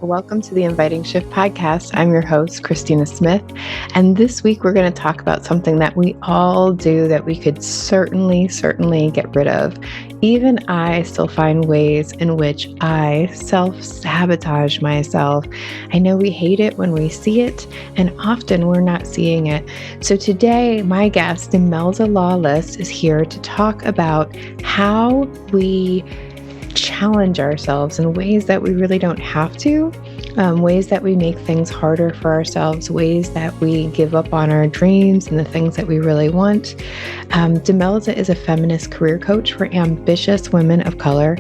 Welcome to the Inviting Shift podcast. I'm your host, Christina Smith, and this week we're going to talk about something that we all do that we could certainly get rid of. Even I still find ways in which I self-sabotage myself. I know we hate it when we see it, and often we're not seeing it. So today, my guest, Demelza Lawless, is here to talk about how we challenge ourselves in ways that we really don't have to, ways that we make things harder for ourselves, ways that we give up on our dreams and the things that we really want. Demelza is a feminist career coach for ambitious women of color.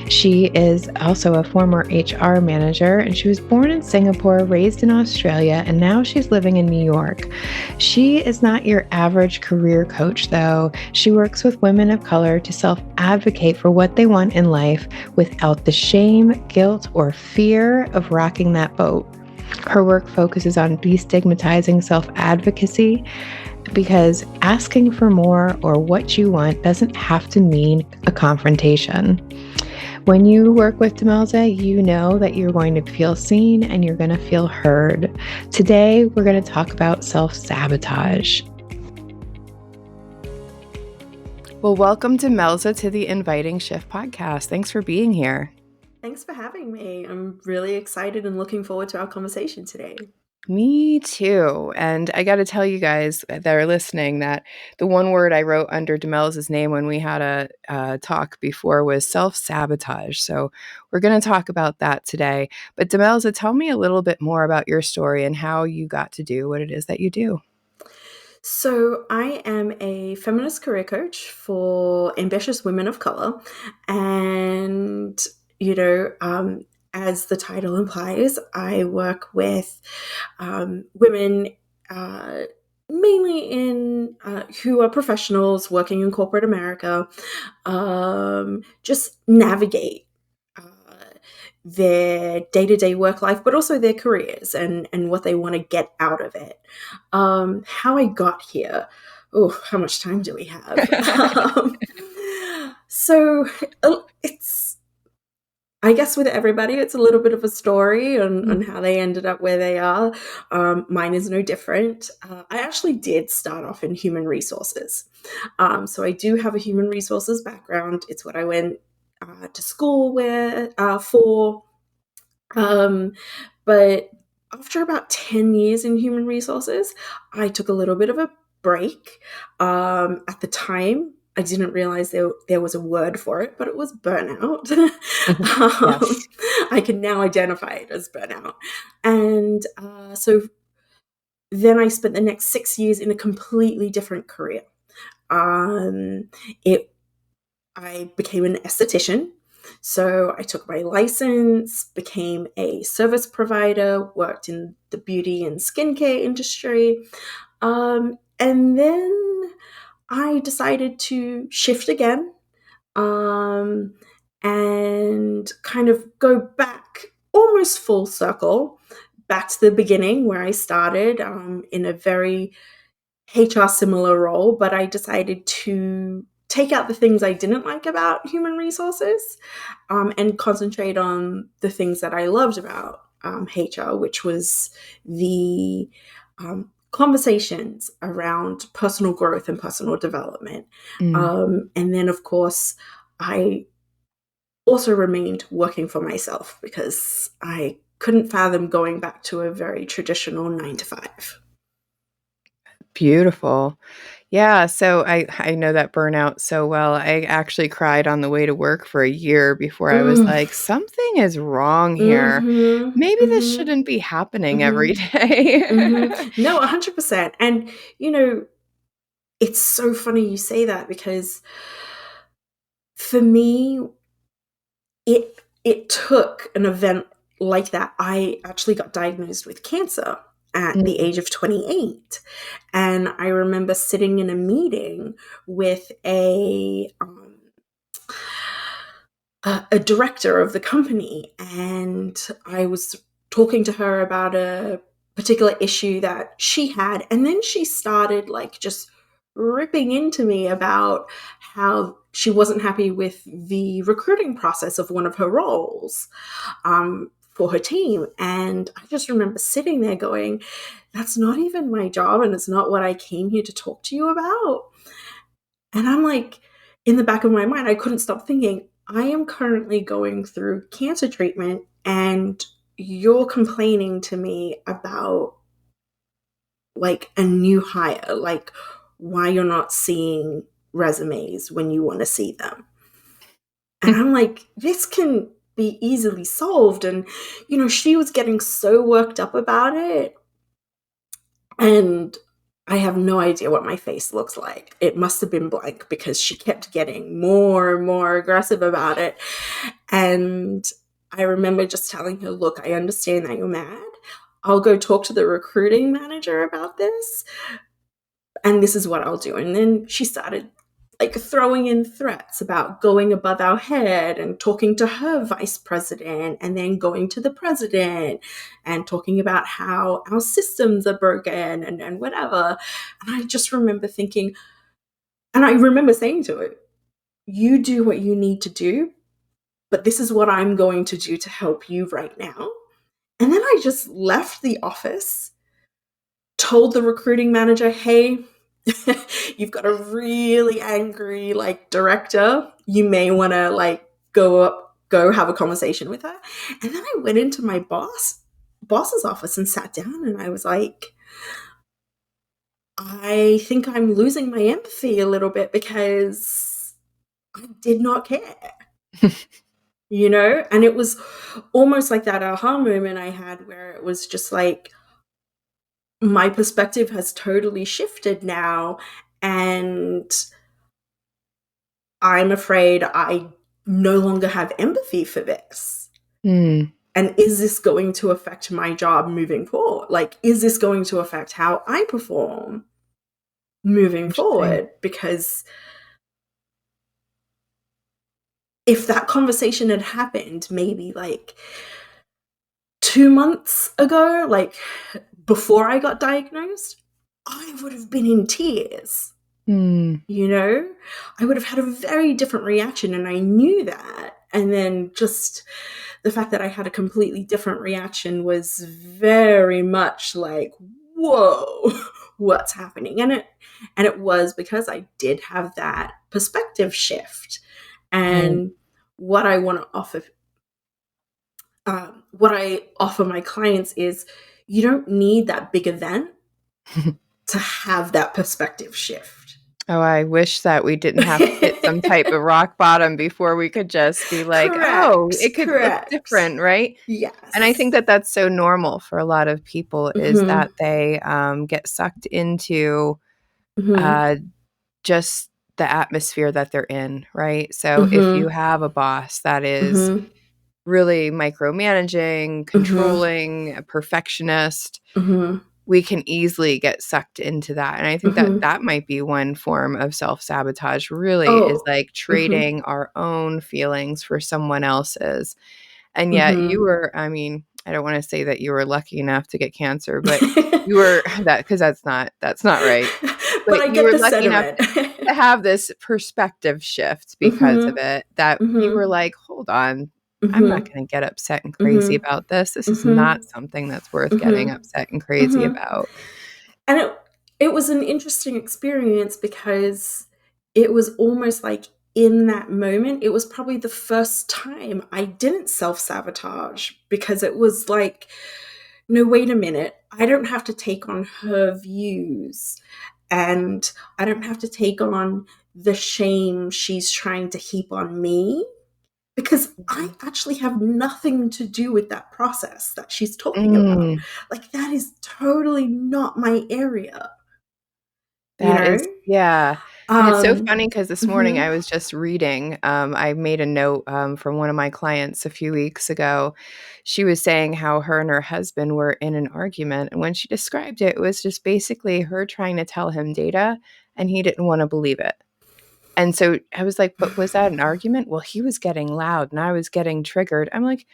She is also a former HR manager, and she was born in Singapore, raised in Australia, and now she's living in New York. She is not your average career coach, though. She works with women of color to self-advocate for what they want in life without the shame, guilt, or fear of rocking that boat. Her work focuses on destigmatizing self-advocacy because asking for more or what you want doesn't have to mean a confrontation. When you work with Demelza, you know that you're going to feel seen and you're going to feel heard. Today, we're going to talk about self-sabotage. Well, welcome Demelza to the Inviting Shift podcast. Thanks for being here. Thanks for having me. I'm really excited and looking forward to our conversation today. Me too. And I got to tell you guys that are listening that the one word I wrote under Demelza's name when we had a talk before was self-sabotage. So we're going to talk about that today. But Demelza, tell me a little bit more about your story and how you got to do what it is that you do. So I am a feminist career coach for ambitious women of color. And, as the title implies, I work with women mainly in who are professionals working in corporate America, just navigate their day-to-day work life, but also their careers and what they want to get out of it. How I got here. Oh, how much time do we have? So it's, I guess with everybody, it's a little bit of a story on how they ended up where they are. Mine is no different. I actually did start off in human resources. So I do have a human resources background. It's what I went to school for. But after about 10 years in human resources, I took a little bit of a break. At the time, I didn't realize there was a word for it, but it was burnout. Yes. I can now identify it as burnout. And so then I spent the next 6 years in a completely different career. I became an esthetician. So I took my license, became a service provider, worked in the beauty and skincare industry. And then I decided to shift again and kind of go back almost full circle, back to the beginning where I started in a very HR similar role, but I decided to take out the things I didn't like about human resources and concentrate on the things that I loved about HR, which was the conversations around personal growth and personal development. And then, of course, I also remained working for myself because I couldn't fathom going back to a very traditional 9 to 5. Beautiful. Yeah, so I know that burnout so well. I actually cried on the way to work for a year before I was like, something is wrong here. Maybe this shouldn't be happening every day. No, 100%. And, it's so funny you say that because for me, it took an event like that. I actually got diagnosed with cancer at the age of 28. And I remember sitting in a meeting with a director of the company, and I was talking to her about a particular issue that she had, and then she started like just ripping into me about how she wasn't happy with the recruiting process of one of her roles. for her team. And I just remember sitting there going, that's not even my job, and it's not what I came here to talk to you about. And I'm like, in the back of my mind, I couldn't stop thinking, I am currently going through cancer treatment, and you're complaining to me about like a new hire, like why you're not seeing resumes when you want to see them. And I'm like, this can be easily solved. And, she was getting so worked up about it. And I have no idea what my face looks like. It must have been blank because she kept getting more and more aggressive about it. And I remember just telling her, look, I understand that you're mad. I'll go talk to the recruiting manager about this. And this is what I'll do. And then she started like throwing in threats about going above our head and talking to her vice president and then going to the president and talking about how our systems are broken and whatever. And I just remember thinking, and I remember saying to it, you do what you need to do, but this is what I'm going to do to help you right now. And then I just left the office, told the recruiting manager, hey, you've got a really angry like director. You may want to like go have a conversation with her. And then I went into my boss's office and sat down, and I was like, I think I'm losing my empathy a little bit because I did not care. And it was almost like that aha moment I had where it was just like, my perspective has totally shifted now, and I'm afraid I no longer have empathy for this. Mm. And is this going to affect my job moving forward? Like, is this going to affect how I perform moving forward? Because if that conversation had happened maybe like 2 months ago, like before I got diagnosed, I would have been in tears. I would have had a very different reaction, and I knew that. And then just the fact that I had a completely different reaction was very much like, whoa, what's happening? And it was because I did have that perspective shift. And what I want to offer my clients is, you don't need that big event to have that perspective shift. Oh, I wish that we didn't have to hit some type of rock bottom before we could just be like, oh, it could look different, right? Yes. And I think that that's so normal for a lot of people is that they get sucked into just the atmosphere that they're in, right? So if you have a boss that is really micromanaging, controlling, a perfectionist, we can easily get sucked into that. And I think that that might be one form of self-sabotage, really, is like trading our own feelings for someone else's. And yet you were, I mean, I don't want to say that you were lucky enough to get cancer, but you were that, because that's not right. But I you get were the lucky enough sentiment. to have this perspective shift because of it, that you were like, hold on, I'm not going to get upset and crazy about this. This is not something that's worth getting upset and crazy about. And it was an interesting experience because it was almost like in that moment, it was probably the first time I didn't self-sabotage, because it was like, no, wait a minute. I don't have to take on her views, and I don't have to take on the shame she's trying to heap on me, because I actually have nothing to do with that process that she's talking about. Like, that is totally not my area. That is, yeah. And it's so funny because this morning I mhm. was just reading, I made a note from one of my clients a few weeks ago. She was saying how her and her husband were in an argument. And when she described it, it was just basically her trying to tell him data, and he didn't want to believe it. And so I was like, but was that an argument? Well, he was getting loud and I was getting triggered. I'm like,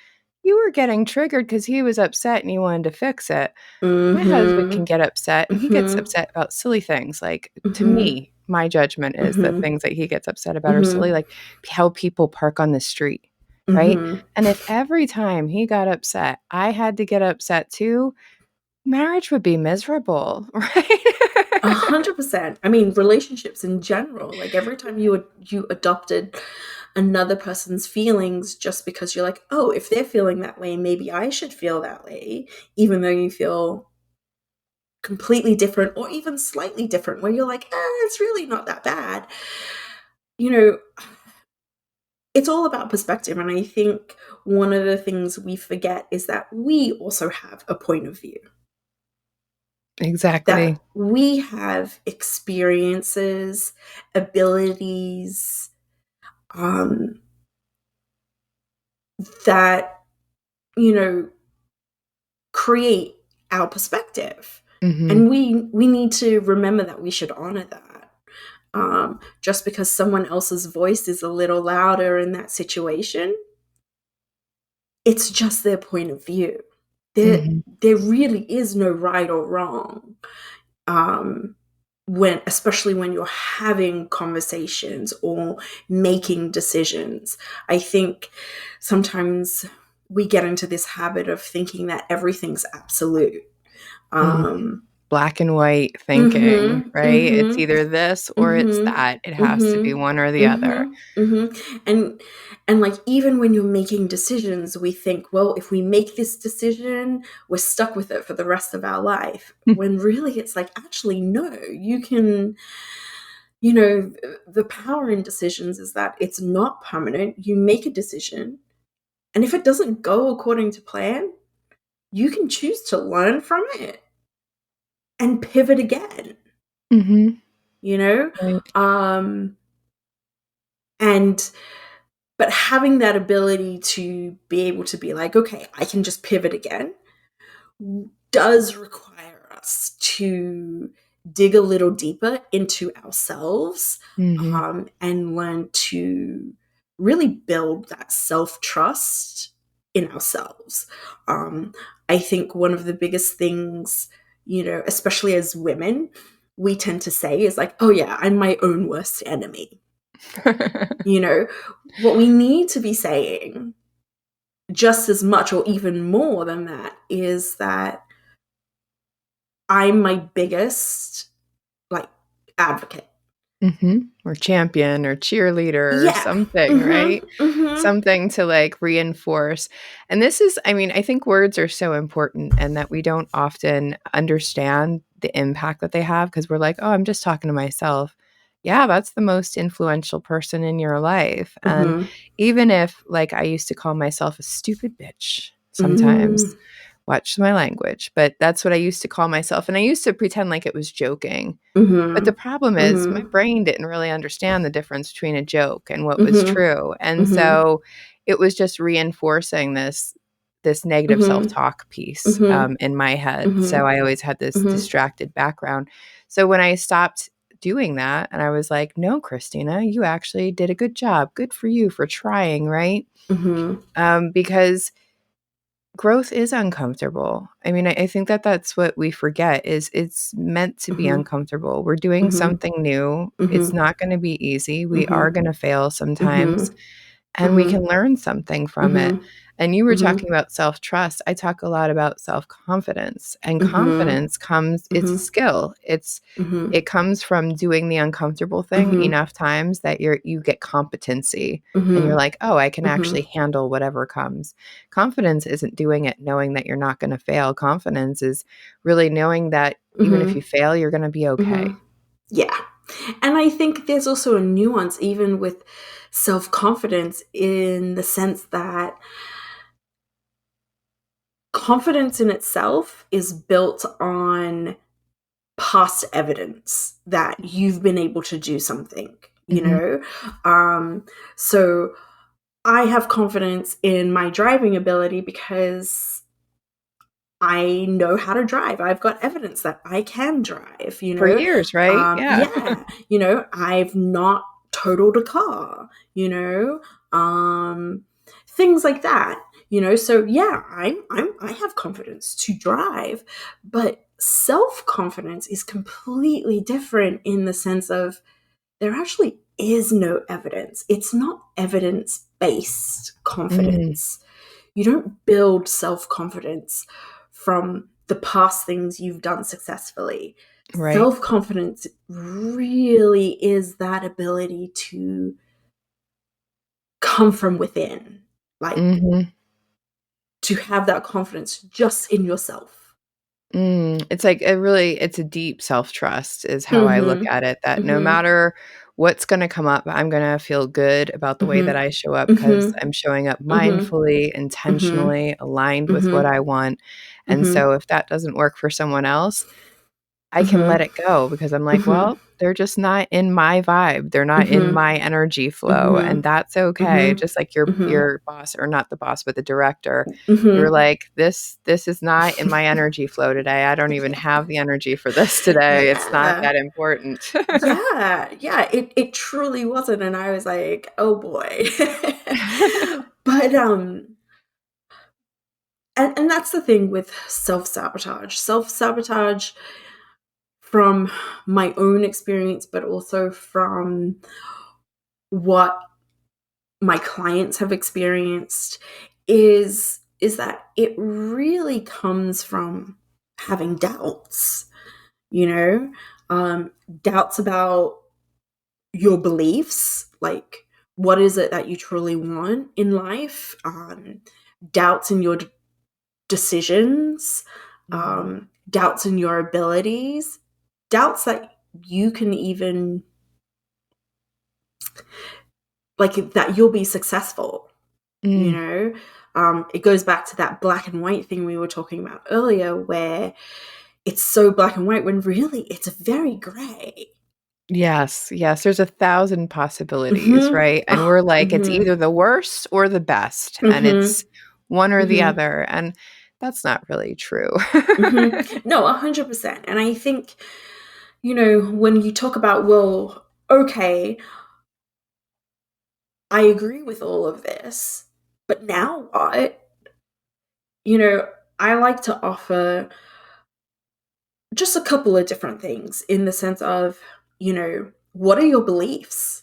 you were getting triggered because he was upset and you wanted to fix it. My husband can Mhm. get upset, and he gets Mhm. upset about silly things. Like, to Mhm. me, my judgment is the Mhm. things that he gets upset about are silly, Mhm. like how people park on the street. right? Mhm. And if every time he got upset, I had to get upset too, marriage would be miserable, right? 100%. I mean, relationships in general, like every time you adopted another person's feelings just because you're like, "Oh, if they're feeling that way, maybe I should feel that way," even though you feel completely different or even slightly different, where you're like, it's really not that bad." You know, it's all about perspective, and I think one of the things we forget is that we also have a point of view, Exactly. that we have experiences, abilities, um, that, you know, create our perspective. And Mhm. we need to remember that we should honor that. Just because someone else's voice is a little louder in that situation, it's just their point of view. There, Mhm. there really is no right or wrong. Um, especially when you're having conversations or making decisions. I think sometimes we get into this habit of thinking that everything's absolute. Mhm. Um, Black and white thinking, mhm, right? It's mhm, either this or it's mhm, that. It has to be mhm, one or the other. mhm, mhm. And like even when you're making decisions, we think, well, if we make this decision, we're stuck with it for the rest of our life. When really it's like, actually, no, you can, the power in decisions is that it's not permanent. You make a decision, and if it doesn't go according to plan, you can choose to learn from it and pivot again, Mhm. you know? Right. Um, and but having that ability to be able to be like, okay, I can just pivot again does require us to dig a little deeper into ourselves, Mhm. and learn to really build that self trust in ourselves. Um, I think one of the biggest things, especially as women, we tend to say is like, oh, yeah, I'm my own worst enemy. You know, what we need to be saying just as much or even more than that is that I'm my biggest, like, advocate. Mhm. Or champion or cheerleader or Yeah. something, right? Mhm, mhm, Something to, like, reinforce. And this is I mean, I think words are so important and that we don't often understand the impact that they have because 'cause we're like, "Oh, I'm just talking to myself." Yeah, that's the most influential person in your life, and mhm, even if, like, I used to call myself a stupid bitch sometimes, mm, watch my language, but that's what I used to call myself, and I used to pretend like it was joking. But the mhm, problem is my mhm, brain didn't really understand the difference between a joke and what was mhm, true, and mhm, so it was just reinforcing this negative mhm, self-talk piece, mhm, in my head, so mhm, I always had this mhm, distracted background. So when I stopped doing that and I was like, "No, Christina, you actually did a good job. Good for you for trying," right? mhm, Because growth is uncomfortable. I mean, I think that that's what we forget is it's meant to be mhm, uncomfortable. We're doing mhm, something new. It's mhm, not gonna be easy. We are mhm, gonna fail sometimes, mhm, and we can mhm, learn something from it. mhm, And you were mhm, talking about self-trust. I talk a lot about self-confidence, and mhm, confidence comes it's a mhm, skill. mhm, It comes from doing the uncomfortable thing mhm, enough times that you get competency and you're mhm, like, "Oh, I can mhm, actually handle whatever comes." Confidence isn't doing it knowing that you're not gonna fail. Confidence is really knowing that even if you mhm, fail, you're gonna be okay. mhm. Yeah. And I think there's also a nuance even with self-confidence in the sense that confidence in itself is built on past evidence that you've been able to do something, you Mhm. know? So I have confidence in my driving ability because I know how to drive. I've got evidence that I can drive, For years, right? Yeah. Yeah, I've not totaled a car, um, things like that, So yeah, I have confidence to drive, but self confidence is completely different in the sense of there actually is no evidence. It's not evidence-based Mm, confidence. You don't build self-confidence from the past things you've done successfully. right. Self-confidence really is that ability to come from within, like Mhm. to have that confidence just in yourself. It's like it's a deep self-trust is how I look Mhm. at it, that no Mhm. matter what's gonna come up, I'm gonna feel good about the way that Mhm. I show up because 'cause Mhm. I'm showing up Mhm. mindfully, Mhm. intentionally, aligned with what Mhm. I want, and Mhm. so if that doesn't work for someone else, I can let Mhm. it go because I'm like, Mhm. "Well, they're just not in my vibe. They're not in Mhm. my energy flow," and Mhm. that's okay. Mhm. Just like your Mhm. your boss or not the boss, but the director, you were Mhm. like, "This is not in my energy flow today. I don't even have the energy for this today. It's not Yeah. that important." Yeah. Yeah. It truly wasn't. And I was like, oh boy. But and that's the thing with self-sabotage. Self-sabotage from my own experience, but also from what my clients have experienced is that it really comes from having doubts, you know, um, doubts about your beliefs, like what is it that you truly want in life, doubts in your decisions, Mhm. doubts in your abilities, doubts that you can even like that you'll be successful, you Mm. know. It goes back to that black and white thing we were talking about earlier where it's so black and white when really it's very gray. Yes, yes, there's 1,000 possibilities, Mhm. right? And Oh, we're like, it's mhm. either the worst or the best, and Mhm. it's one or the Mhm. other, and that's not really true. Mhm. No, 100%. And I think, when you talk about, well, okay, I agree with all of this, but now what? You know, I like to offer just a couple of different things in the sense of, what are your beliefs?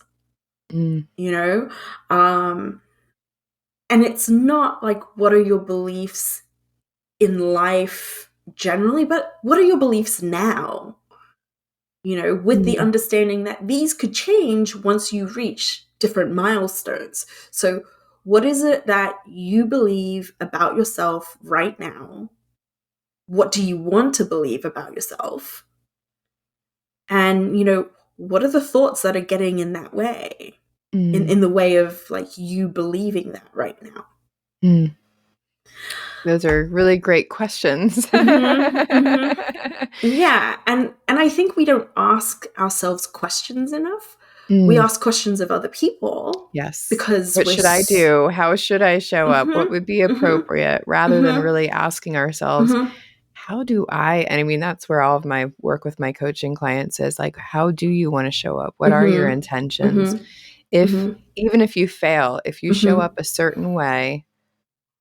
Mm, You know? Um, and it's not like what are your beliefs in life generally, but what are your beliefs now? With the mm, understanding that these could change once you reach different milestones. So, what is it that you believe about yourself right now? What do you want to believe about yourself? And, what are the thoughts that are getting in that way? In mm, in the way of like you believing that right now. mm. Those are really great questions. Mhm. Mhm. Yeah, and I think we don't ask ourselves questions enough. We Mm, ask questions of other people yes. because What we're should I do? How should I show up? What Mhm. would be Mhm. appropriate? Rather than Mhm. really asking ourselves, Mhm. how do I and I mean, that's where all of my work with my coaching clients is like, how do you wanna show up? What are your Mhm. intentions? Mhm. If Mhm. even if you fail, if you show up Mhm. a certain way,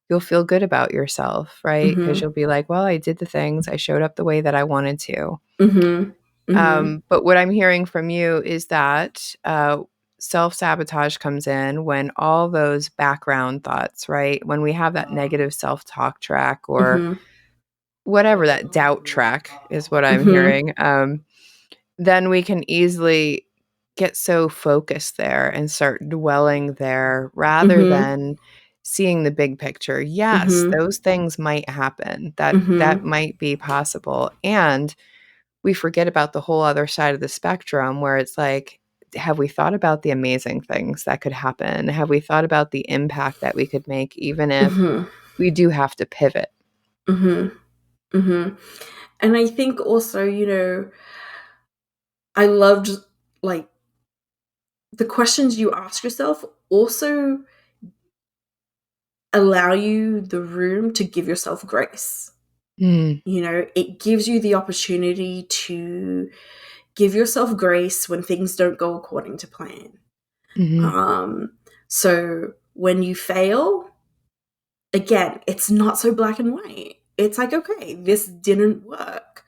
you'll feel good about yourself, right? Because 'Cause Mhm. you'll be like, "Well, I did the things. I showed up the way that I wanted to." Mhm. Mhm. But what I'm hearing from you is that, self-sabotage comes in when all those background thoughts, right? When we have that negative self-talk track or Mhm. whatever that doubt track is what I'm Mhm. hearing, then we can easily get so focused there and start dwelling there rather Mhm. than seeing the big picture. Yes, Mhm. those things might happen. That Mhm. might be possible. And we forget about the whole other side of the spectrum where it's like, have we thought about the amazing things that could happen? Have we thought about the impact that we could make even if Mhm. we do have to pivot? Mhm. Mhm. And I think also, I loved like the questions you ask yourself also allow you the room to give yourself grace. Mm, It gives you the opportunity to give yourself grace when things don't go according to plan. mhm, Um, so when you fail, again, it's not so black and white. It's like, okay, this didn't work.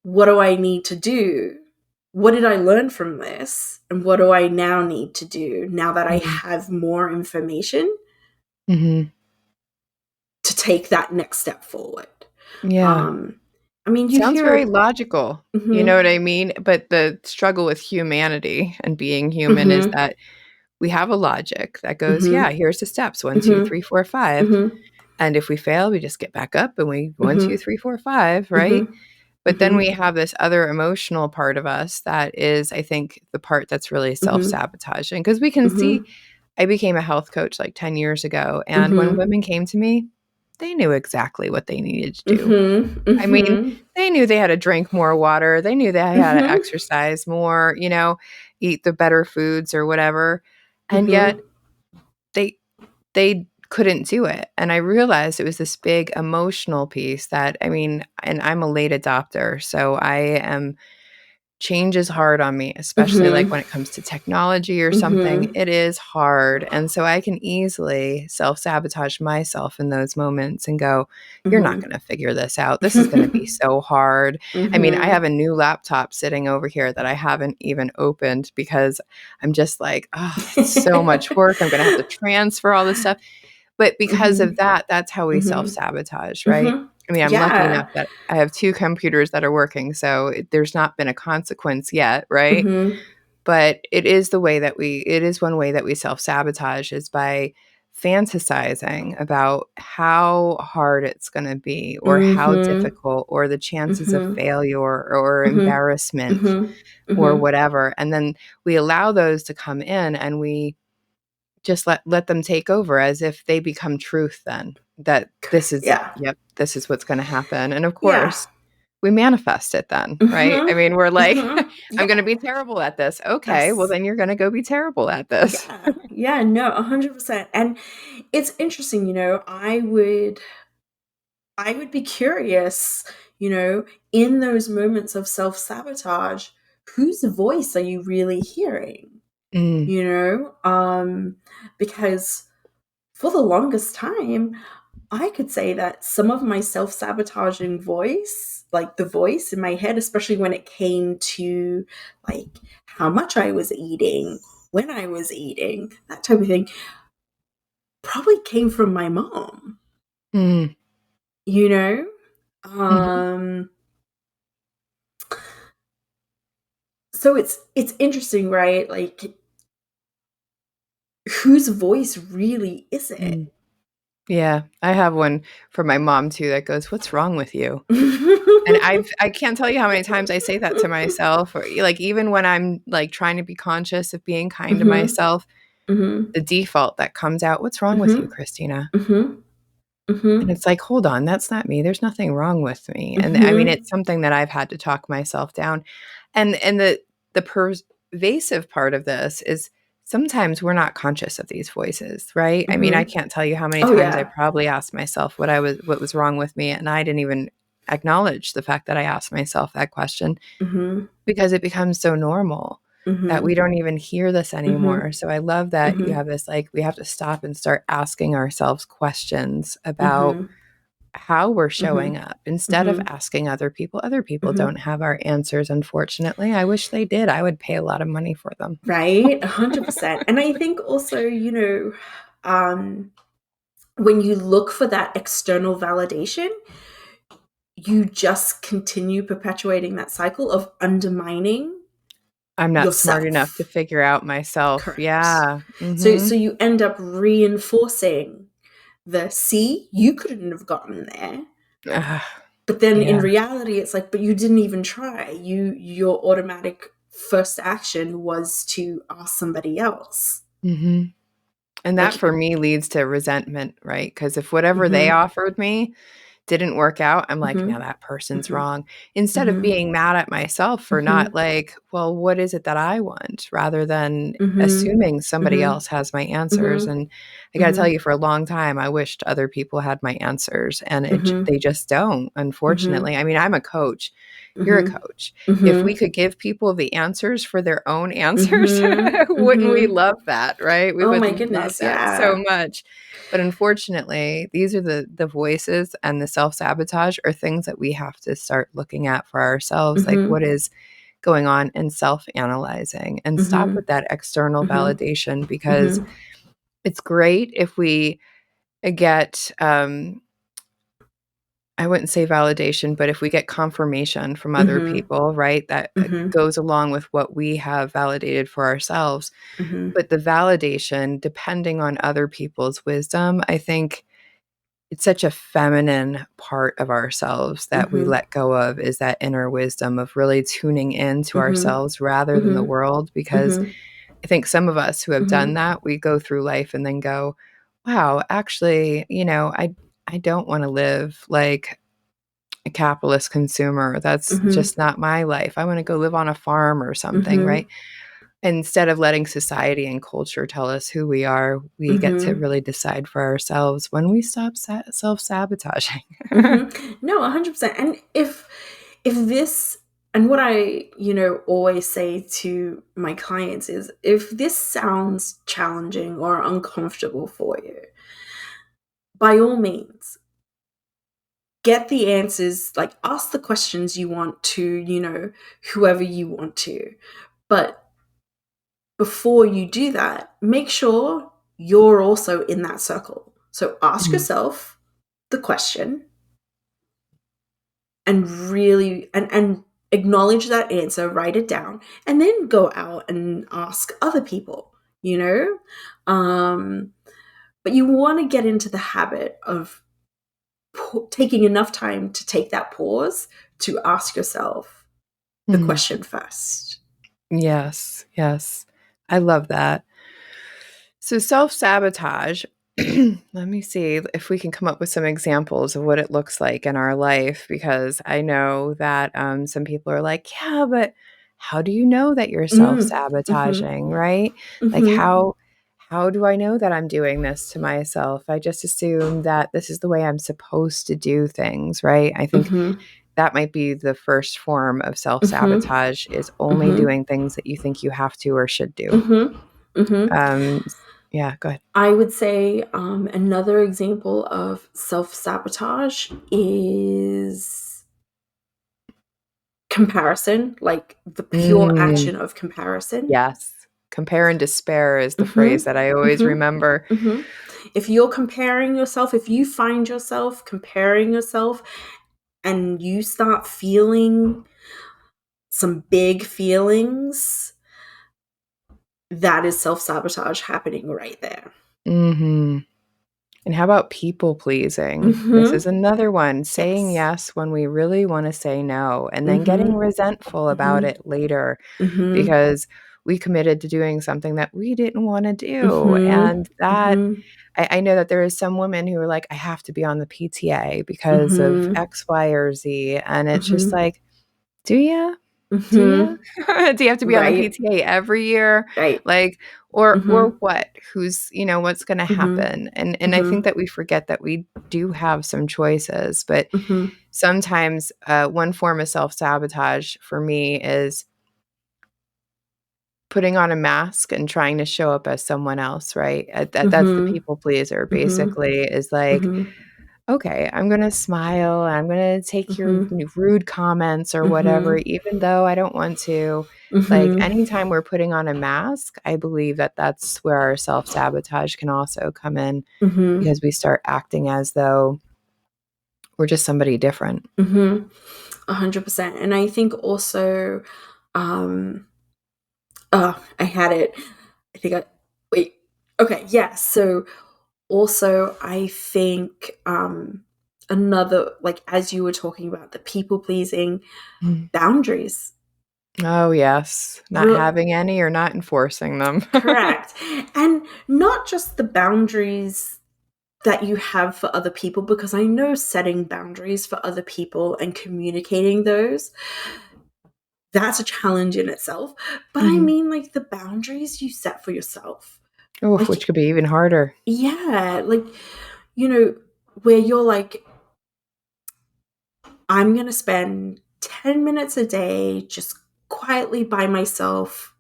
What do I need to do? what did I learn from this? And what do I now need to do now that I Mhm. have more information Mhm. to take that next step forward? Yeah. Um, I mean, you Sounds hear very it. logical, you know Mhm, what I mean? But the struggle with humanity and being human is mhm, that we have a logic that goes, "Yeah, mhm, here's the steps, 1, 2, mhm, 3, 4, 5." mhm, And if we fail, we just get back up and we 1, 2, mhm, 3, 4, 5, right? mhm, But then we mhm, have this other emotional part of us that is, I think, the part that's really mhm, self-sabotaging because we can see mhm, I became a health coach like 10 years ago, and when mhm, women came to me, they knew exactly what they needed to do. mhm, I mean, mhm, they knew they had to drink more water, they knew they had to mhm, exercise more, eat the better foods or whatever, and yet mhm, they they couldn't do it, and I realized it was this big emotional piece that I mean and I'm a late adopter, so I am change is hard on me, especially, like, mhm, when it comes to technology or something. mhm, It is hard, and so I can easily self-sabotage myself in those moments and go, "You're not mhm. gonna figure this out. This is gonna be so hard." I mean, I have Mhm. a new laptop sitting over here that I haven't even opened because I'm just like, "Oh, it's so much work. I'm gonna have to transfer all this stuff." But because of Mhm. that, that's how we Mhm. self-sabotage, right? Mhm. I mean, I'm lucky enough Yeah. that I have 2 computers that are working, so there's not been a consequence yet, right? Mhm. But it is one way that we self-sabotage is by fantasizing about how hard it's gonna be or how Mhm. difficult or the chances of Mhm. failure or Mhm. embarrassment Mhm. or Mhm. whatever, and then we allow those to come in and we just let them take over as if they become truth then, that this is Yeah. yep, this is what's gonna happen, and of Yeah. course, we manifest it then, right? I Mhm. mean, we're like, Mhm. "I'm gonna be Yeah. terrible at this." "Okay, well, That's then you're gonna go be terrible at this." yeah. Yeah, no, 100%. And it's interesting, I would be curious, in those moments of self-sabotage, whose voice are you really hearing? Mm, You know? Because for the longest time, I could say that some of my self-sabotaging voice, like the voice in my head, especially when it came to like how much I was eating, when I was eating, that type of thing, probably came from my mom, mm, you know? mhm, Um so it's interesting, right? Like whose voice really is it? mm. Yeah, I have one for my mom too that goes, "What's wrong with you?" And I can't tell you how many times I say that to myself or, like, even when I'm, like, trying to be conscious of being kind to Mhm. myself, Mhm. the default that comes out, "What's wrong with you, Mhm. Christina?" Mhm. And Mhm. it's like, "Hold on, that's not me, there's nothing wrong with me." And, I mean, Mhm. it's something that I've had to talk myself down. And the pervasive part of this is sometimes we're not conscious of these voices, right? I mean, I Mhm. can't tell you how many Oh, times I yeah. probably asked myself what was wrong with me, and I didn't even acknowledge the fact that I asked myself that question Mhm. because it becomes so normal that we Mhm. don't even hear this anymore. Mhm. So I love that you have Mhm. this, like, we have to stop and start asking ourselves questions about Mhm. how we're showing Mhm. up instead of Mhm. asking other people. Other people don't Mhm. have our answers, unfortunately. I wish they did. I would pay a lot of money for them. Right? 100%. And I think also, um, when you look for that external validation, you just continue perpetuating that cycle of undermining I'm not smart enough to yourself. figure out myself. Correct. Yeah. So Mhm. you end up reinforcing the see, you couldn't have gotten there. Ugh, But then in yeah. reality, it's like, but you didn't even try. Your automatic first action was to ask somebody else. Mhm. And that Like, for me leads to resentment, right? Because if whatever they mhm, offered me didn't work out, I'm like, "Now mhm, that person's mhm, wrong." Instead of mhm, being mad at myself for not mhm, like, "Well, what is it that I want?" Rather than mhm, assuming somebody mhm, else has my answers, mhm, and I gotta tell mhm, you, for a long time, I wished other people had my answers, and mhm, they just don't, mhm, unfortunately. I mean, I'm a coach. You're a mhm, coach. If we mhm, could give people the answers for their own answers, mhm, wouldn't we mhm. love that, right? We Oh would my love goodness, that so yeah. much. But unfortunately, these are the voices and the self-sabotage are things that we have to start looking at for ourselves. Like, what Mhm, is going on and self-analyzing and stop Mhm. with that external Mhm. validation, because Mhm. it's great if we get, I wouldn't say validation, but if we get confirmation from other Mhm. people, right, that Mhm. goes along with what we have validated for ourselves. Mhm. But the validation, depending on other people's wisdom, I think it's such a feminine part of ourselves that we Mhm. let go of, is that inner wisdom of really tuning into Mhm. ourselves rather than the Mhm. world. Because Mhm. I think some of us who have done Mhm. that, we go through life and then go, wow, actually, I don't want to live like a capitalist consumer. That's Mhm. just not my life. I want to go live on a farm or something, Mhm. right? Instead of letting society and culture tell us who we are, we get to Mhm. really decide for ourselves when we stop self-sabotaging. No, 100%. And if this, and what I, always say to my clients is, if this sounds challenging or uncomfortable for you, by all means, get the answers, like ask the questions you want to, whoever you want to. But before you do that, make sure you're also in that circle. So ask Mhm. yourself the question and really and acknowledge that answer, write it down, and then go out and ask other people, you know? But you want to get into the habit of taking enough time to take that pause to ask yourself the Mhm. question first. Yes, yes. I love that. So self-sabotage, let me see if we can come up with some examples of what it looks like in our life, because I know that some people are like, yeah, but how do you know that you're Mm. Mhm. self-sabotaging, right? Like Mhm. how do I know that I'm doing this to myself? I just assume that this is the way I'm supposed to do things, right? I think Mhm. that might be the first form of Mhm. self-sabotage, is only Mhm. doing things that you think you have to or should do. Mhm. Mhm. Yeah, go ahead. I would say another example of self sabotage is comparison, like the pure Mm, action of comparison. yes. Compare and despair is the phrase Mhm. that I always Mhm. remember. Mhm. If you're comparing yourself, if you find yourself comparing yourself and you start feeling some big feelings, that is self sabotage happening right there. Mhm. And how about people pleasing? This is Mhm. another one, saying Yes. yes when we really wanna say no, and then getting Mhm. resentful about Mhm. it later Mhm. because we committed to doing something that we didn't wanna do, Mhm. and that Mhm. I know that there is some women who are like, "I have to be on the PTA because of Mhm. X, Y, or Z," and it's just Mhm. like, "Do you? Do you? Mhm. Do you have to be on the Right. PTA every year? Right. Like, or Mhm. what? What's gonna Mhm. happen?" And I think Mhm. that we forget that we do have some choices, but Mhm. sometimes, one form of self-sabotage for me is putting on a mask and trying to show up as someone else, right? That's the Mhm. people pleaser, Mhm. basically, is like, Mhm. okay, I'm gonna smile, and I'm gonna take your Mhm. rude comments or whatever, Mhm. even though I don't want to. Like, Mhm. anytime we're putting on a mask, I believe that that's where our self-sabotage can also come in, Mhm. because we start acting as though we're just somebody different. Mhm. 100%. And I think also, um, I had it. I think I wait. Okay, yeah. So also, I think another, like as you were talking about the people pleasing, Mm. boundaries. Oh, yes. Not Real having any or not enforcing them. correct. And not just the boundaries that you have for other people, because I know setting boundaries for other people and communicating those, that's a challenge in itself. But I Mhm. mean, like the boundaries you set for yourself. Oof, Like, which could be even harder. yeah, like, you know, where you're like, I'm going to spend 10 minutes a day just quietly by myself,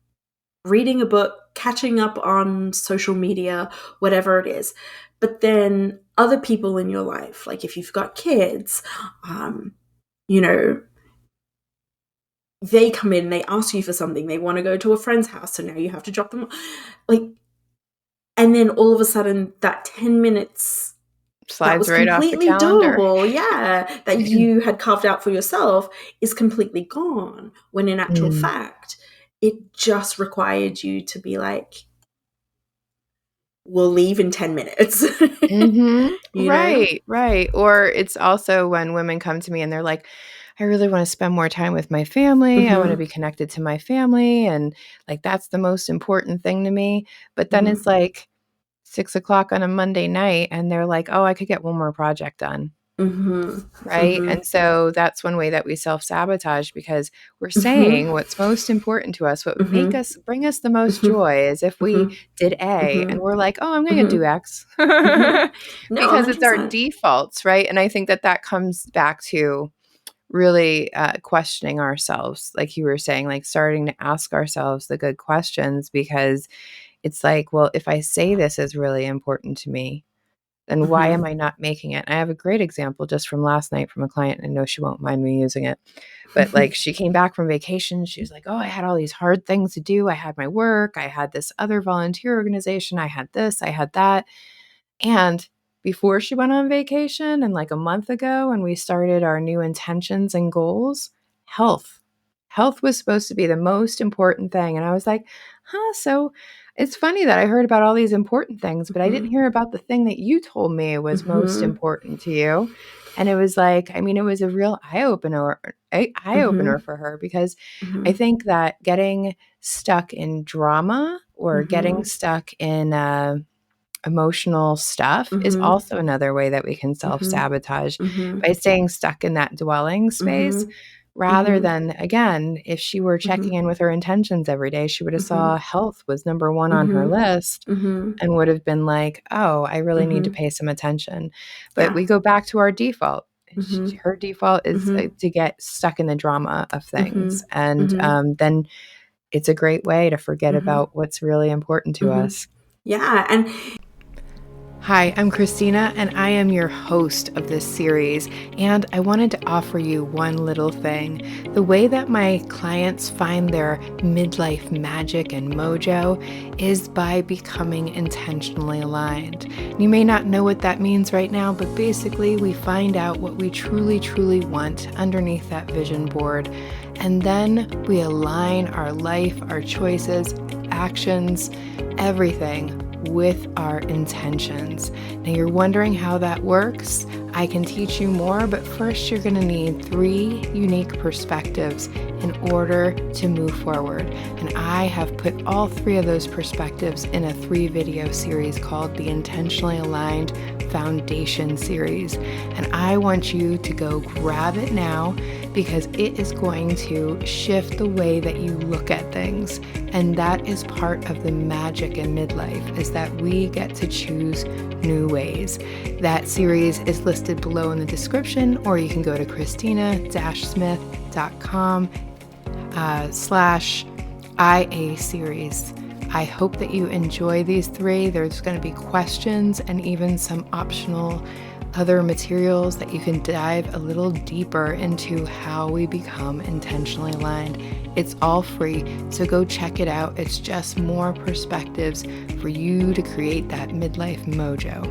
reading a book, catching up on social media, whatever it is. But then other people in your life, like if you've got kids, um, you know, they come in, they ask you for something, they want to go to a friend's house, so now you have to drop them like, and then all of a sudden that 10 minutes that Slides was right off the completely calendar. doable, yeah, that you had carved out for yourself is completely gone, when in actual Mm. fact, it just required you to be like, "We'll leave in 10 minutes." Mhm. You know? Right, right. Or it's also when women come to me and they're like, "I really wanna spend more time with my family. I wanna Mhm, be connected to my family, and, like, that's the most important thing to me." But then it's, mhm, like, 6 o'clock on a Monday night, and they're like, "Oh, I could get one more project done." mhm, Right? mhm, And so that's one way that we self-sabotage because we're mhm, saying what's most important to us, what would make mhm, us bring us the most mhm, joy is if we mhm, did A, and mhm, we're like, "Oh, I'm gonna do mhm, X." mhm. No, Because it's our 100%. defaults, right? And I think that that comes back to really, questioning ourselves, like you were saying, like, starting to ask ourselves the good questions because it's like, "Well, if I say this is really important to me, then why am Mhm, I not making it?" I have a great example just from last night from a client, I know she won't mind me using it, but, like, she came back from vacation, she was like, "Oh, I had all these hard things to do, I had my work, I had this other volunteer organization, I had this, I had that," and before she went on vacation and, like, a month ago when we started our new intentions and goals, health. Health was supposed to be the most important thing, and I was like, "Huh, so it's funny that I heard about all these important things, but I didn't mhm, hear about the thing that you told me was most mhm, important to you." And it was like, I mean, it was a real eye opener mhm, for her because I mhm, think that getting stuck in drama or getting mhm, stuck in, emotional stuff is mhm, also another way that we can mhm, self-sabotage mhm, by staying stuck in that dwelling space mhm, rather mhm, than, again, if she were checking mhm, in with her intentions every day, she would have saw mhm, health was number 1 on her mhm, list mhm, and would have been like, "Oh, I really need to mhm. pay some attention." But Yeah. we go back to our default. Mhm, Her default is, mhm, to get stuck in the drama of things, mhm, and, mhm, then it's a great way to forget mhm, about what's really important to mhm. us. Yeah, and Hi, I'm Christina, and I am your host of this series. And I wanted to offer you one little thing. The way that my clients find their midlife magic and mojo is by becoming intentionally aligned. You may not know what that means right now, but basically, we find out what we truly, truly want underneath that vision board. And then we align our life, our choices, actions, everything with our intentions. Now, you're wondering how that works? I can teach you more, but first, you're going to need 3 unique perspectives in order to move forward. And I have put all 3 of those perspectives in a 3-video series called the Intentionally Aligned Foundation Series. And I want you to go grab it now because it is going to shift the way that you look at things. And that is part of the magic in midlife, is that we get to choose new ways. That series is listed below in the description, or you can go to christina-smith.com slash IA series. I hope that you enjoy these 3. There's going to be questions and even some optional other materials that you can dive a little deeper into how we become intentionally aligned. It's all free, so go check it out. It's just more perspectives for you to create that midlife mojo.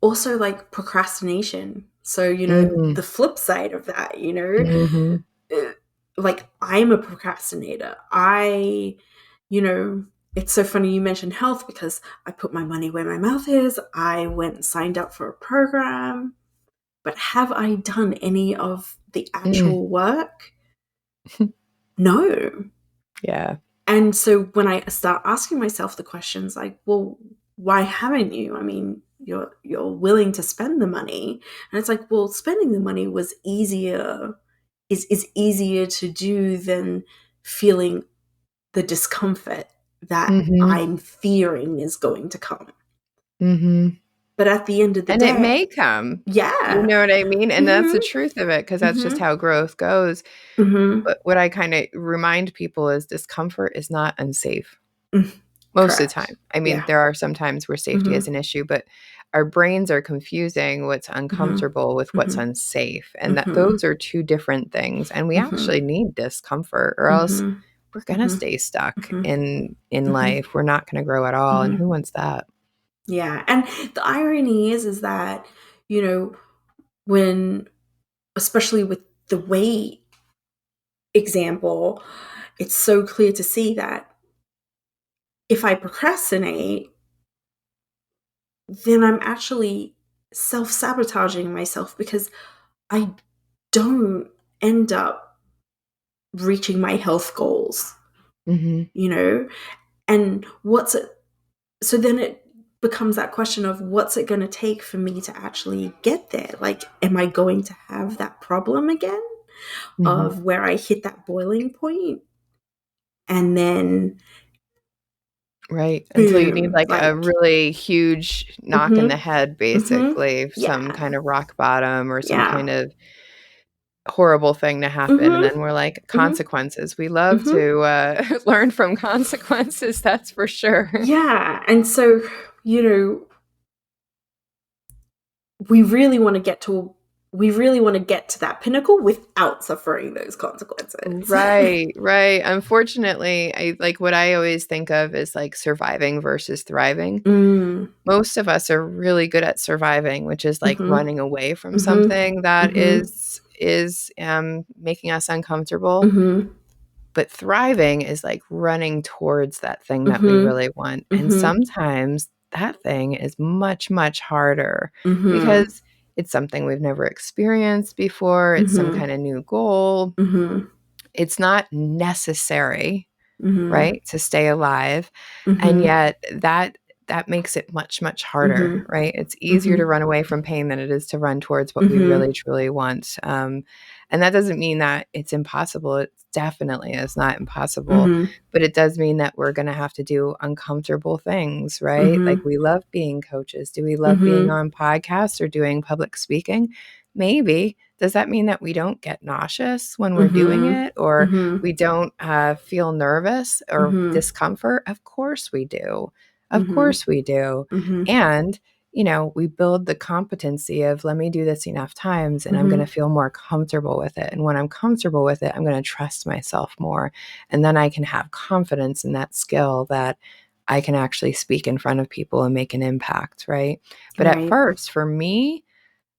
also, like, procrastination. So, Mm, the flip side of that, mhm, uh, like, I'm a procrastinator. You know, it's so funny you mentioned health because I put my money where my mouth is. I went and signed up for a program, but have I done any of the mm. actual work? No. Yeah. And so when I start asking myself the questions like, well, why haven't you? I mean, you're willing to spend the money. And it's like, well, spending the money was easier is easier to do than feeling the discomfort that Mhm, I'm fearing is going to come. mhm. But at the end of the And it day, may come. You yeah. know what I mean? And that's the Mhm. truth of it, because that's just Mhm. how growth goes. Mhm. But what I kinda remind people is discomfort is not unsafe Mm. most of the Correct. time. I mean, Yeah. there are some times where safety is Mhm. an issue, but our brains are confusing what's uncomfortable with what's unsafe, and that those are two different things, and we actually need discomfort, or else we're gonna stay stuck in life. We're not gonna grow at all, and who wants that? Yeah. And the irony is that, when, especially with the weight example, it's so clear to see that if I procrastinate, then I'm actually self-sabotaging myself, because I don't end up reaching my health goals, Mhm. and so then it becomes that question of, what's it going to take for me to actually get there? Like, am I going to have that problem again Mhm. of where I hit that boiling point and then Right, until you need, boom, like, a like, really huge knock in the head, basically, some yeah, kind of rock bottom or some yeah, kind of horrible thing to happen, and mhm, then we're like, mhm, consequences. We love mhm. to, learn from consequences, that's for sure. Yeah, and so, you know, we really wanna get to that pinnacle without suffering those consequences. Right, right. Unfortunately, what I always think of is, like, surviving versus thriving. Mm, Most of us are really good at surviving, which is, like, mhm, running away from mhm, something that mhm, is making us uncomfortable. mhm, But thriving is like running towards that thing that we mhm, really want, and mhm, sometimes that thing is much, much harder mhm, because it's something we've never experienced before, it's some mhm, kinda new goal. mhm, It's not necessary, mhm, right, to stay alive, and mhm, yet that makes it much, much harder, mhm, right? It's easier to mhm, run away from pain than it is to run towards what we mhm, really truly want, and that doesn't mean that it's impossible, it definitely is not impossible, mhm, but it does mean that we're gonna have to do uncomfortable things, right? Like, mhm, we love being coaches. Do we love being mhm, on podcasts or doing public speaking? Maybe. Does that mean that we don't get nauseous when we're doing mhm, it, or mhm, we don't, feel nervous or mhm, discomfort? Of course we do. Of mhm, course we do. mhm, And, we build the competency of, let me do this enough times and I'm going to mhm, feel more comfortable with it. And when I'm comfortable with it, I'm going to trust myself more. And then I can have confidence in that skill that I can actually speak in front of people and make an impact. Right. But at right, first, for me,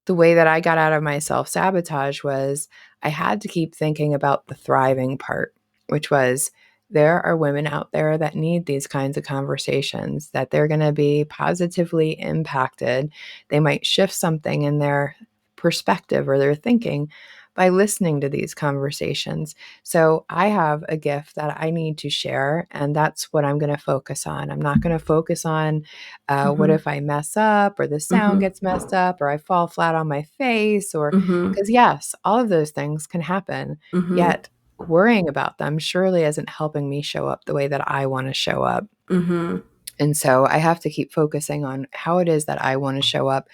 the way that I got out of my self-sabotage was I had to keep thinking about the thriving part, which was there are women out there that need these kinds of conversations, that they're going to be positively impacted. They might shift something in their perspective or their thinking by listening to these conversations. So I have a gift that I need to share, and that's what I'm going to focus on. I'm not going to focus on what mhm, if I mess up or the sound mhm, gets messed up or I fall flat on my face, or mhm, because yes, all of those things can happen. mhm, Yet worrying about them surely isn't helping me show up the way that I want to show up. mhm, And so I have to keep focusing on how it is that I want to show up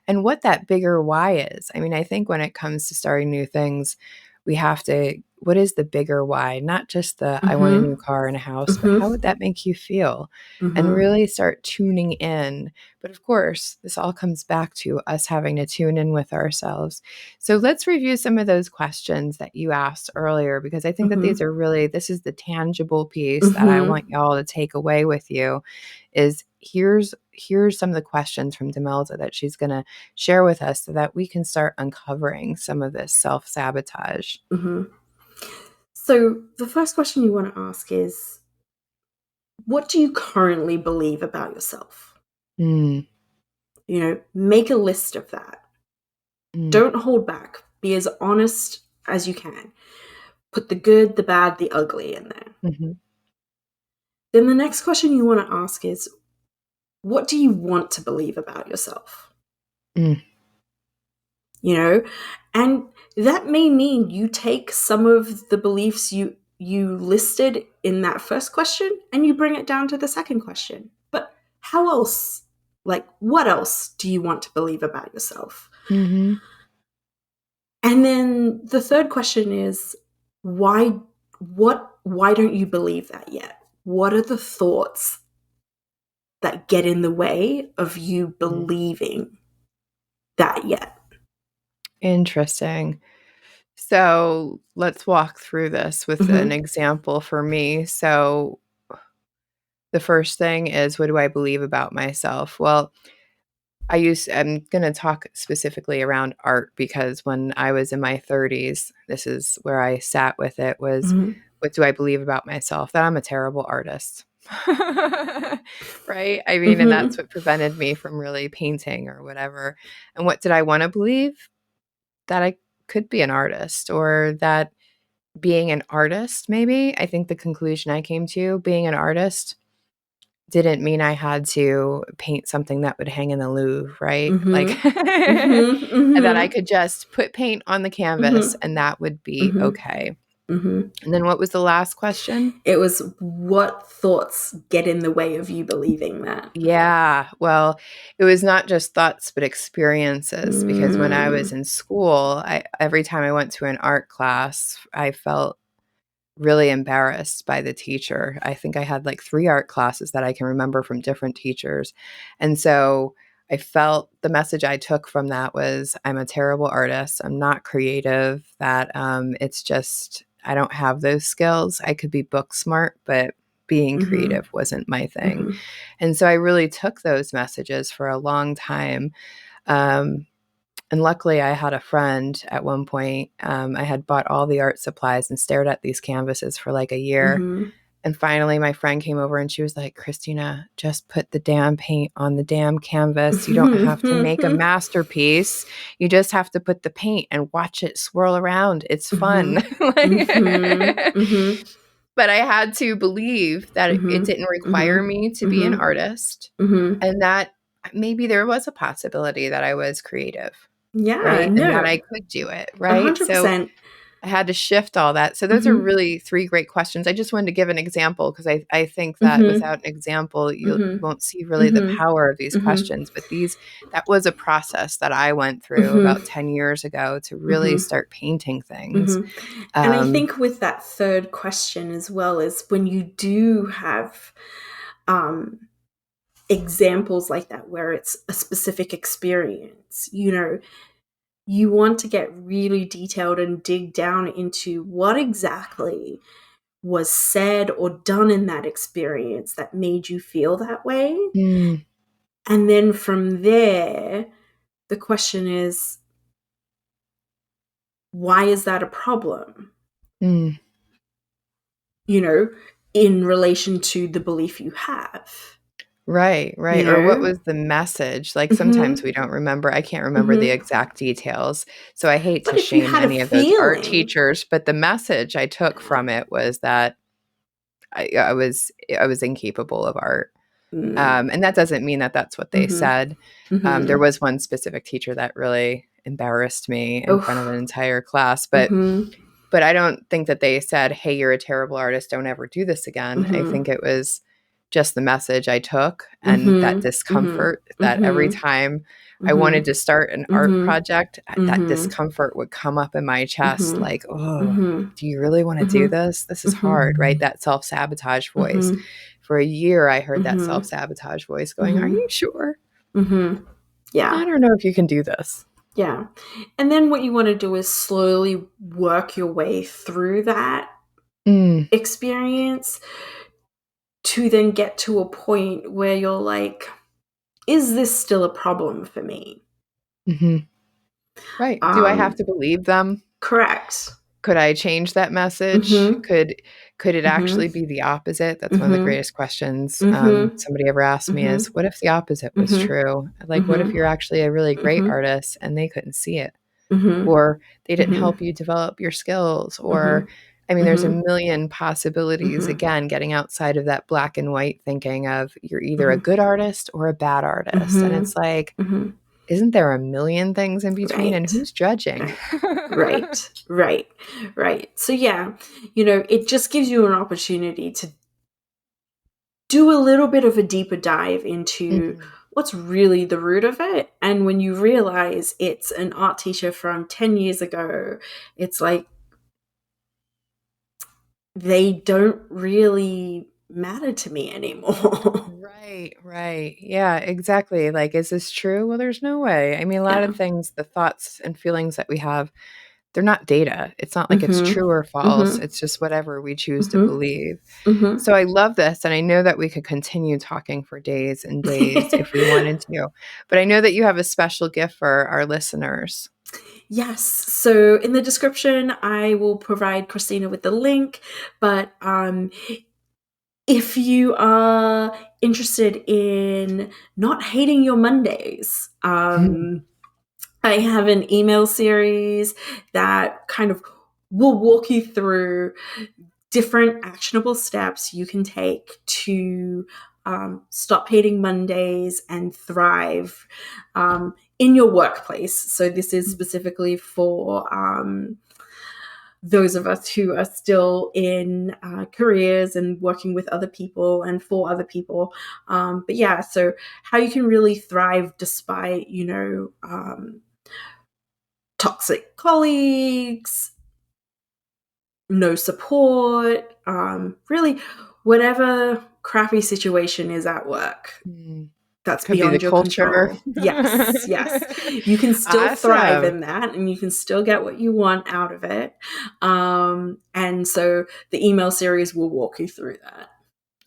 and what that bigger why is. I mean, I think when it comes to starting new things, we have to, what is the bigger why? Not just the, I want a new mhm, car and a house, but how mhm, would that make you feel? And mhm, really start tuning in. But of course, this all comes back to us having to tune in with ourselves. So let's review some of those questions that you asked earlier, because I think that these mhm, are really, this is the tangible piece that I mhm, want y'all to take away with you is here's some of the questions from Demelza that she's going to share with us so that we can start uncovering some of this self-sabotage. mhm. So the first question you want to ask is, what do you currently believe about yourself? Mm, Make a list of that. mm, Don't hold back. Be as honest as you can. Put the good, the bad, the ugly in there. mhm, Then the next question you want to ask is, what do you want to believe about yourself? mm, You know? And that may mean you take some of the beliefs you listed in that first question and you bring it down to the second question. But how else? Like, what else do you want to believe about yourself? mhm, And then the third question is, why why don't you believe that yet? What are the thoughts that get in the way of you believing that yet. Interesting. So let's walk through this with an example for me. So the first thing is, what do I believe about myself? Well, I'm going to talk specifically around art because when I was in my 30s, this is where I sat with it was, what do I believe about myself? That I'm a terrible artist. Right? I mean, and that's what prevented me from really painting or whatever. And what did I want to believe? That I could be an artist, or that being an artist, maybe. I think the conclusion I came to, being an artist didn't mean I had to paint something that would hang in the Louvre, right? Like that I could just put paint on the canvas and that would be okay. And then what was the last question? It was, what thoughts get in the way of you believing that? Yeah, well, it was not just thoughts, but experiences. Because when I was in school, every time I went to an art class, I felt really embarrassed by the teacher. I think I had like 3 art classes that I can remember from different teachers. And so I felt the message I took from that was, I'm a terrible artist. I'm not creative. That it's just, I don't have those skills. I could be book smart, but being creative wasn't my thing. And so I really took those messages for a long time. And luckily, I had a friend at one point. I had bought all the art supplies and stared at these canvases for like a year. And finally, my friend came over and she was like, Christina, just put the damn paint on the damn canvas. You don't have to make a masterpiece. You just have to put the paint and watch it swirl around. It's fun. But I had to believe that it didn't require me to be an artist, and that maybe there was a possibility that I was creative. Yeah, Right? And that I could do it, right? So 100%. I had to shift all that. So those are really 3 great questions. I just wanted to give an example because I think that without an example, you won't see really the power of these questions. But that was a process that I went through about 10 years ago to really start painting things. And I think with that third question as well is, when you do have examples like that where it's a specific experience, you want to get really detailed and dig down into what exactly was said or done in that experience that made you feel that way. Mm, And then from there, the question is, why is that a problem? mm. In relation to the belief you have. Right, You right. Or what know? was the message? Like sometimes Mhm. we don't remember. I can't remember the Mhm. exact details. So I hate But to if you shame had a any of those art feeling. teachers, but the message I took from it was that I was incapable of art. Mm. And that doesn't mean that that's what they Mhm. said. There Mhm. was one specific teacher that really embarrassed me in front of an Oof. entire class, Mhm. but I don't think that they said, "Hey, you're a terrible artist. Don't ever do this again." I think Mhm. it was just the message I took and that Mhm. Mhm. discomfort that every Mhm. time I wanted Mhm. to start an art Mhm. project, that Mhm. discomfort would come up in my chest Mhm. like, "Oh, Mhm. do you really want to do Mhm. this? This is Mhm. hard," right? That self-sabotage voice. Mhm. For a year, I heard that Mhm. self-sabotage voice going, "Are Mhm. you sure? Mhm. Yeah. I don't know if you can do this." Yeah. And then what you want to do is slowly work your way through that Mm, experience to then get to a point where you're like, is this still a problem for me? mhm. Right. Do I have Um, to believe them? correct. Could I change that message? Mhm. Could it actually Mhm. be the opposite? That's one of the Mhm. greatest questions, Mhm. somebody ever asked me is, Mhm. "What if the opposite was Mhm. true?" Like, what if Mhm. you're actually a really great Mhm. artist and they couldn't see it? Mhm. Or they didn't Mhm. help you develop your skills? Or, Mhm. I mean, there's a Mhm. million possibilities, Mhm. again, getting outside of that black and white thinking of you're either a Mhm. good artist or a bad artist, and it's Mhm. like, Mhm. isn't there a million things in between, and Right. who's judging? Right. Right. Right. Right. So yeah, it just gives you an opportunity to do a little bit of a deeper dive into Mhm. what's really the root of it. And when you realize it's an art teacher from 10 years ago, it's like they don't really matter to me anymore. Right, right. Yeah, exactly. Like, is this true? Well, there's no way. I mean, a lot Yeah. of things, the thoughts and feelings that we have, they're not data. It's not like it's Mhm. true or false. Mhm. It's just whatever we choose to Mhm. believe. Mhm. So I love this, and I know that we could continue talking for days and days if we wanted to. But I know that you have a special gift for our listeners. Yes. So in the description, I will provide Christina with the link. But if you are interested in not hating your Mondays, I have an email series that kind of will walk you through different actionable steps you can take to stop hating Mondays and thrive in your workplace. So, this is specifically for those of us who are still in careers and working with other people and for other people. But yeah, so how you can really thrive despite, toxic colleagues, no support, really whatever crappy situation is at work Mm. that's Could be the beyond your culture. control. Yes, yes. You can still thrive Awesome. in that and you can still get what you want out of it. And so the email series will walk you through that.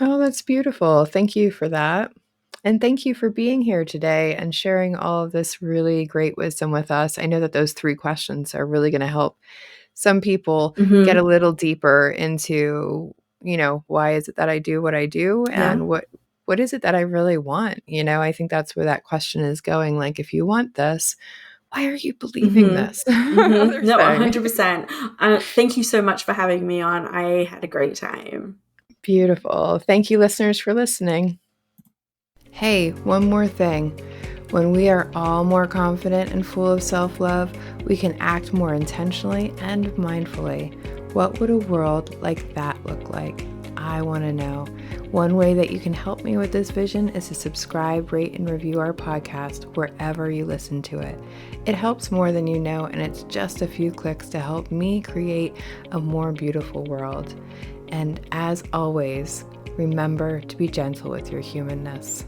Oh, that's beautiful. Thank you for that. And thank you for being here today and sharing all of this really great wisdom with us. I know that those 3 questions are really going to help some people get a Mm-hmm. little deeper into, why is it that I do what I do Yeah. and what is it that I really want? I think that's where that question is going. Like, if you want this, why are you believing this Mm-hmm. Mm-hmm. other No, thing? 100%. Thank you so much for having me on. I had a great time. Beautiful. Thank you, listeners, for listening. Hey, one more thing. When we are all more confident and full of self love, we can act more intentionally and mindfully. What would a world like that look like? I want to know. One way that you can help me with this vision is to subscribe, rate, and review our podcast wherever you listen to it. It helps more than you know, and it's just a few clicks to help me create a more beautiful world. And as always, remember to be gentle with your humanness.